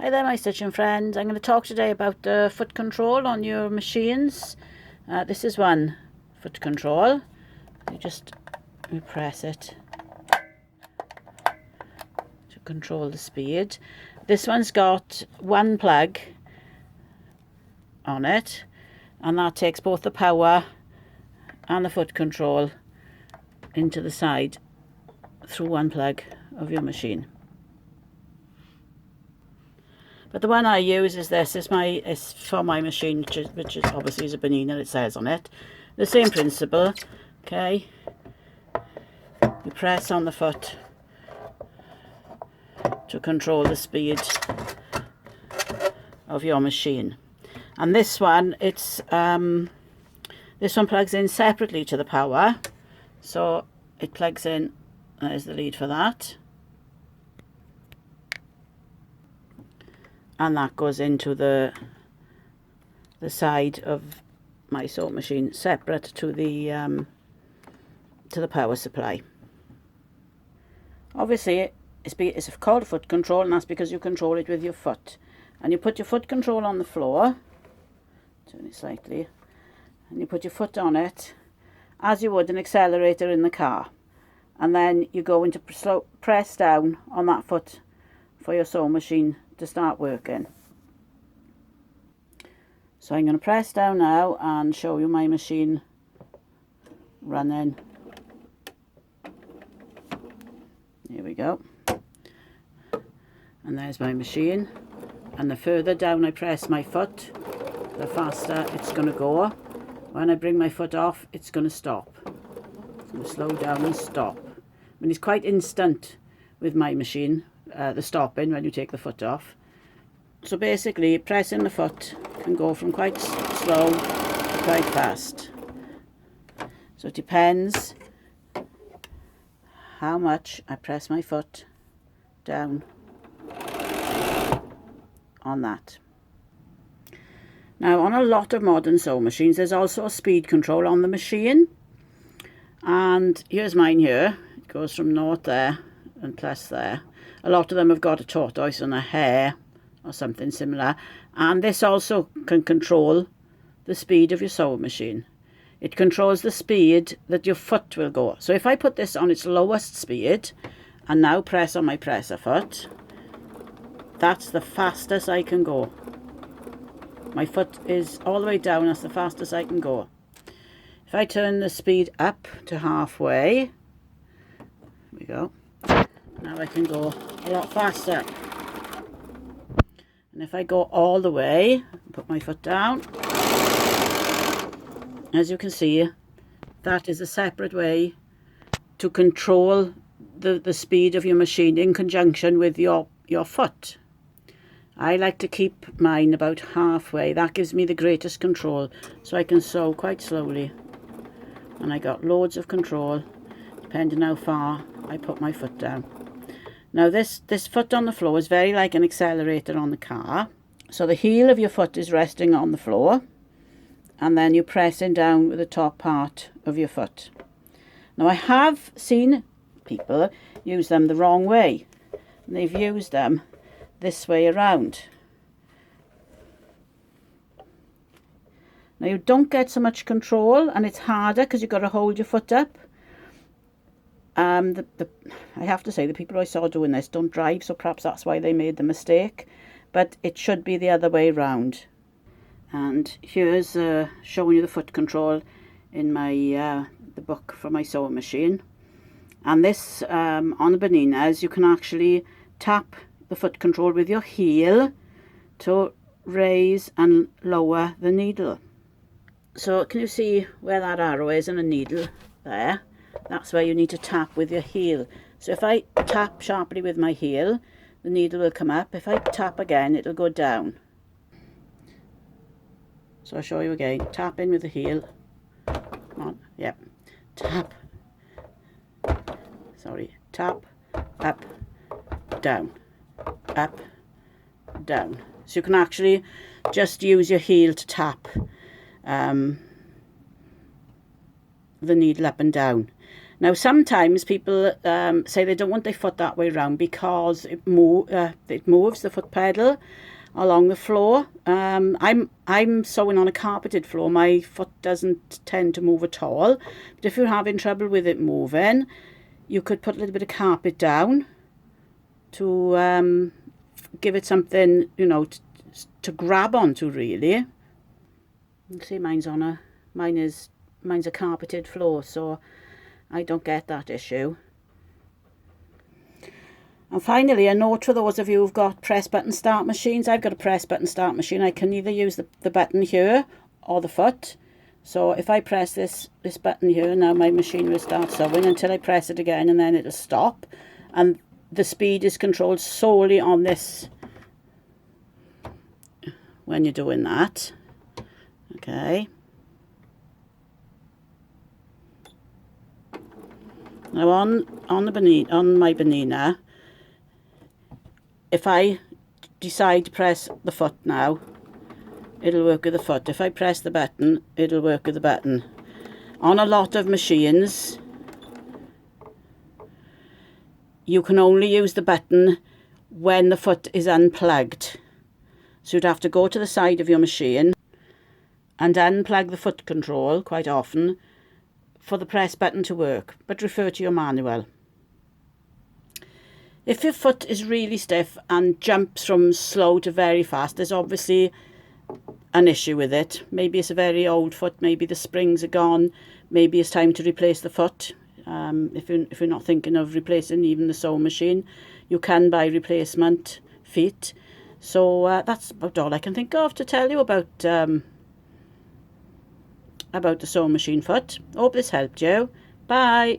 Hi there my stitching friends. I'm going to talk today about the foot control on your machines. This is one foot control. You just press it to control the speed. This one's got one plug on it, and that takes both the power and the foot control into the side through one plug of your machine. But the one I use is this. It's for my machine, which is obviously is a Banana. It says on it. The same principle. Okay. You press on the foot to control the speed of your machine. And this one, this one plugs in separately to the power. So it plugs in. There's the lead for that. And that goes into the side of my sewing machine, separate to the power supply. Obviously, it's called foot control, and that's because you control it with your foot. And you put your foot control on the floor, turn it slightly, and you put your foot on it as you would an accelerator in the car. And then you go into press down on that foot for your sewing machine to start working. So I'm going to press down now and show you my machine running. Here we go. And there's my machine. And the further down I press my foot, the faster it's going to go. When I bring my foot off, it's going to stop. It's going to slow down and stop. I mean, it's quite instant with my machine. The stopping when you take the foot off. So basically pressing the foot can go from quite slow to quite fast. So it depends how much I press my foot down on that. Now on a lot of modern sewing machines there's also a speed control on the machine, and here's mine here. It goes from 0 there and plus there. A lot of them have got a tortoise and a hare or something similar, and this also can control the speed of your sewing machine. It controls the speed that your foot will go. So if I put this on its lowest speed and now press on my presser foot, that's the fastest I can go. My foot is all the way down, that's the fastest I can go. If I turn the speed up to halfway, here we go. Now I can go a lot faster. And if I go all the way, put my foot down, as you can see, that is a separate way to control the speed of your machine in conjunction with your foot. I like to keep mine about halfway. That gives me the greatest control, so I can sew quite slowly. And I got loads of control, depending how far I put my foot down. Now this foot on the floor is very like an accelerator on the car. So the heel of your foot is resting on the floor, and then you're pressing down with the top part of your foot. Now I have seen people use them the wrong way. And they've used them this way around. Now you don't get so much control, and it's harder because you've got to hold your foot up. I have to say the people I saw doing this don't drive, so perhaps that's why they made the mistake, but it should be the other way round. And here's showing you the foot control in my the book for my sewing machine. And this on the Bananas, you can actually tap the foot control with your heel to raise and lower the needle. So can you see where that arrow is in a needle there? That's where you need to tap with your heel. So if I tap sharply with my heel, the needle will come up. If I tap again, it'll go down. So I'll show you again. Tap in with the heel. Come on, yep. Tap. Sorry, tap, up, down, up, down. So you can actually just use your heel to tap the needle up and down. Now sometimes people say they don't want their foot that way round because it moves the foot pedal along the floor. I'm sewing on a carpeted floor. My foot doesn't tend to move at all. But if you're having trouble with it moving, you could put a little bit of carpet down to give it something, you know, to grab onto, really. You can see mine's a carpeted floor, so I don't get that issue. And finally, a note for those of you who've got press button start machines. I've got a press button start machine. I can either use the button here or the foot. So if I press this button here, now my machine will start sewing until I press it again, and then it'll stop. And the speed is controlled solely on this when you're doing that. Okay. Now on my banana, if I decide to press the foot now, it'll work with the foot. If I press the button, it'll work with the button. On a lot of machines, you can only use the button when the foot is unplugged. So you'd have to go to the side of your machine and unplug the foot control quite often for the press button to work, but refer to your manual. If your foot is really stiff and jumps from slow to very fast, there's obviously an issue with it. Maybe it's a very old foot, maybe the springs are gone, maybe it's time to replace the foot. If you're not thinking of replacing even the sewing machine, you can buy replacement feet. So that's about all I can think of to tell you about the sewing machine foot. Hope this helped you. Bye.